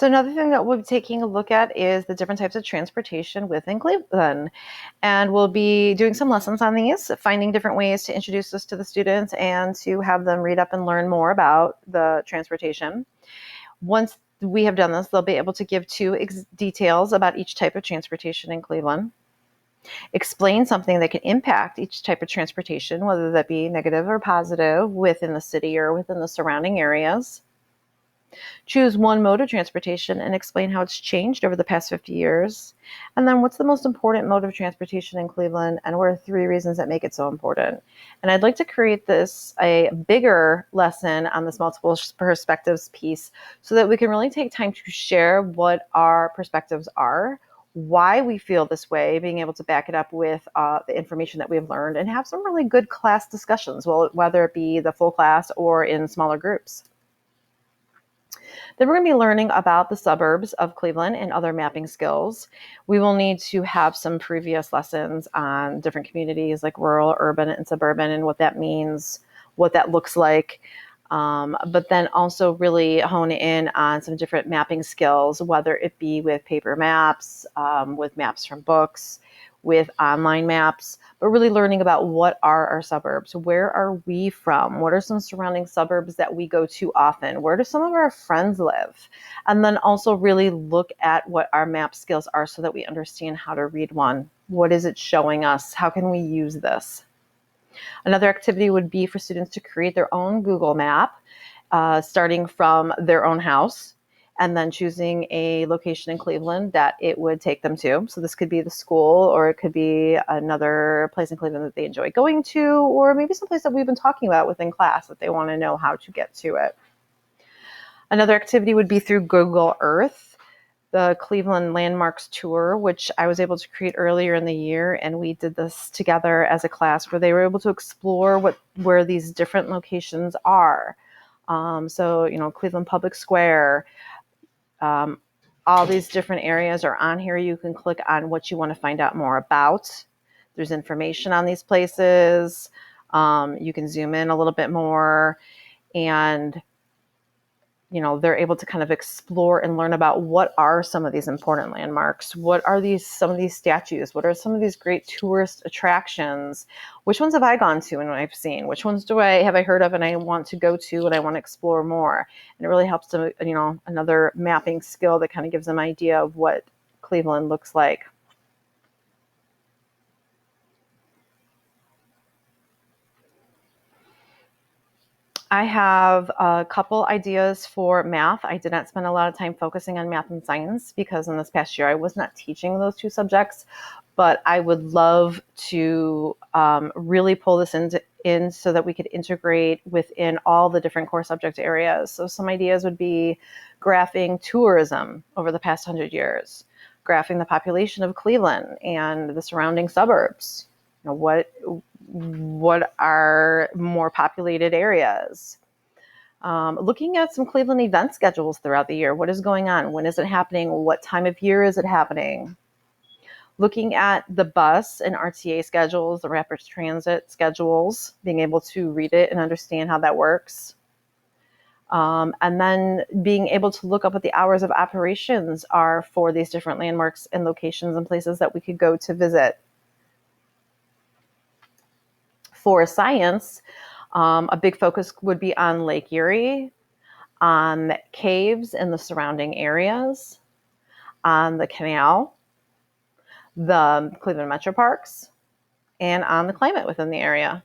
So another thing that we'll be taking a look at is the different types of transportation within Cleveland. And we'll be doing some lessons on these, finding different ways to introduce this to the students and to have them read up and learn more about the transportation. Once we have done this, they'll be able to give two details about each type of transportation in Cleveland, explain something that can impact each type of transportation, whether that be negative or positive within the city or within the surrounding areas. Choose one mode of transportation and explain how it's changed over the past 50 years. And then what's the most important mode of transportation in Cleveland, and what are 3 reasons that make it so important? And I'd like to create this a bigger lesson on this multiple perspectives piece so that we can really take time to share what our perspectives are, why we feel this way, being able to back it up with the information that we've learned, and have some really good class discussions, whether it be the full class or in smaller groups. Then we're going to be learning about the suburbs of Cleveland and other mapping skills. We will need to have some previous lessons on different communities like rural, urban, and suburban, and what that means, what that looks like. But then also really hone in on some different mapping skills, whether it be with paper maps, with maps from books, with online maps, but really learning about what are our suburbs, where are we from, what are some surrounding suburbs that we go to often, where do some of our friends live, and then also really look at what our map skills are so that we understand how to read one. What is it showing us? How can we use this? Another activity would be for students to create their own Google map, starting from their own house, and then choosing a location in Cleveland that it would take them to. So this could be the school, or it could be another place in Cleveland that they enjoy going to, or maybe someplace that we've been talking about within class that they want to know how to get to it. Another activity would be through Google Earth, the Cleveland Landmarks Tour, which I was able to create earlier in the year, and we did this together as a class where they were able to explore where these different locations are. So, Cleveland Public Square, all these different areas are on here. You can click on what you want to find out more about. There's information on these places. You can zoom in a little bit more, and they're able to kind of explore and learn about what are some of these important landmarks. What are some of these statues? What are some of these great tourist attractions? Which ones have I gone to and I've seen? Which ones have I heard of and I want to go to and I want to explore more? And it really helps to, another mapping skill that kind of gives them an idea of what Cleveland looks like. I have a couple ideas for math. I did not spend a lot of time focusing on math and science because in this past year I was not teaching those 2 subjects, but I would love to really pull this in so that we could integrate within all the different core subject areas. So some ideas would be graphing tourism over the past 100 years, graphing the population of Cleveland and the surrounding suburbs. What are more populated areas? Looking at some Cleveland event schedules throughout the year. What is going on? When is it happening? What time of year is it happening? Looking at the bus and RTA schedules, the rapid transit schedules, being able to read it and understand how that works. And then being able to look up what the hours of operations are for these different landmarks and locations and places that we could go to visit. For science, a big focus would be on Lake Erie, on caves in the surrounding areas, on the canal, the Cleveland Metro Parks, and on the climate within the area.